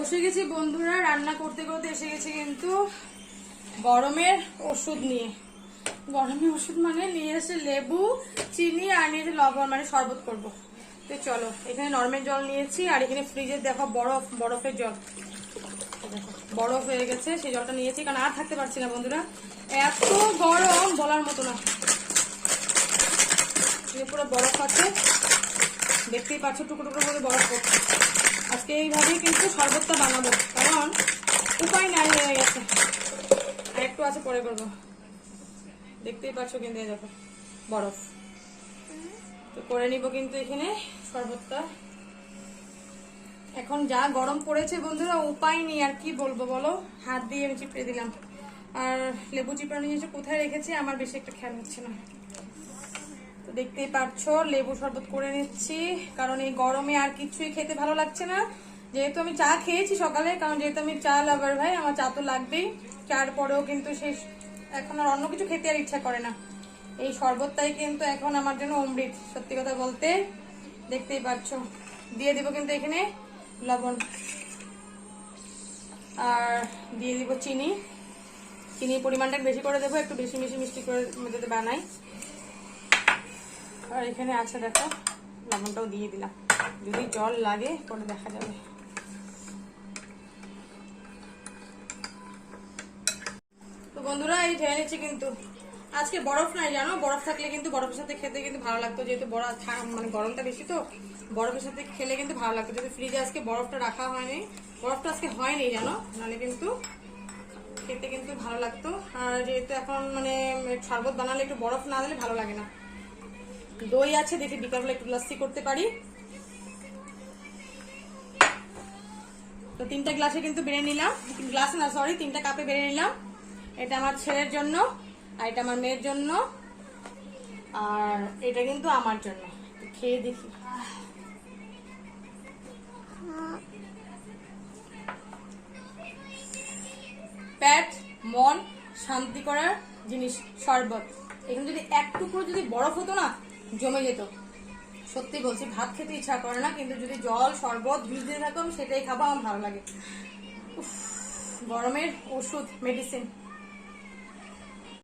বসে গেছি বন্ধুরা, রান্না করতে করতে এসে গেছি কিন্তু গরমের ওষুধ নিয়ে। গরমের ওষুধ মানে নিয়ে এসে লেবু, চিনি আর নিয়েছে লবণ, মানে শরবত করবো। তো চলো, এখানে নর্মাল জল নিয়েছি আর এখানে ফ্রিজে দেখো বরফের জল, বরফ হয়ে গেছে, সেই জলটা নিয়েছি কারণ আর থাকতে পারছি না বন্ধুরা, এত গরম বলার মতো না। পুরো বরফ আছে, দেখতেই পাচ্ছ টুকরো টুকরো করে বরফ পড়ছে। আজকে এইভাবেই কিন্তু শরবতটা বানাবো, কারণ উপায় নাই হয়ে গেছে। আর একটু আছে পরে করবো, দেখতেই পাচ্ছ কিন্তু দেখো বরফ। তো করে নিব কিন্তু এখানে শরবতটা। এখন যা গরম পড়েছে বন্ধুরা, উপায় নেই, আর কি বলবো বলো, হাত দিয়ে আমি চিপড়ে দিলাম। আর লেবু চিপড়ানো জিনিসটা কোথায় রেখেছি আমার বেশি একটা খেয়াল হচ্ছে না। তো দেখতেই পাচ্ছ লেবু শরবত করে নিচ্ছি, কারণ এই গরমে আর কিছুই খেতে ভালো লাগছে না। যেহেতু আমি চা খেয়েছি সকালে, কারণ যেহেতু আমি চা লাভার ভাই, আমার চা তো লাগবেই। চার পরেও কিন্তু সেই এখন আর অন্য কিছু খেতে আর ইচ্ছা করে না। এই শরবতটাই কিন্তু এখন আমার জন্য অমৃত, সত্যি কথা বলতে। দেখতেই পাচ্ছ, দিয়ে দিব কিন্তু এখানে লবণ, আর দিয়ে দিব চিনি। চিনির পরিমাণটা বেশি করে দেবো, একটু বেশি মিশি মিষ্টি করে যাতে বানাই। আর এখানে আছে দেখো, লবণটাও দিয়ে দিলাম, যদি জল লাগে পরে দেখা যাবে। তো বন্ধুরা এই ঢেলে নিচ্ছি কিন্তু। আজকে বরফ নাই জানো, বরফ থাকলে কিন্তু বরফের সাথে খেতে কিন্তু ভালো লাগতো, যেহেতু মানে গরমটা বেশি, তো বরফের সাথে খেলে কিন্তু ভালো লাগতো। যেহেতু ফ্রিজে আজকে বরফটা রাখা হয়নি, বরফটা আজকে হয়নি জানো, নাহলে কিন্তু খেতে কিন্তু ভালো লাগতো। আর যেহেতু এখন মানে শরবত বানালে একটু বরফ না দিলে ভালো লাগে না। দই আছে, দেখি বিকালবেলা একটু লস্যি করতে পারি। তো 3টা গ্লাসে কিন্তু বেড়ে নিলাম, গ্লাস না সরি 3টা কাপে বেড়ে নিলাম। এটা আমার ছেলের জন্য, আর এটা আমার মেয়ের জন্য, আর এটা কিন্তু আমার জন্য। খেয়ে দেখি। পেট মন শান্তি করার জিনিস শরবত। এখানে যদি এক টুকরো যদি বরফ হতো না, জমে যেত। সত্যি বলছি, ভাত খেতে ইচ্ছা করে না, কিন্তু যদি জল শরবত ভিজতে থাকো আমি সেটাই খাবো, আমার ভালো লাগে। গরমের ওষুধ, মেডিসিন।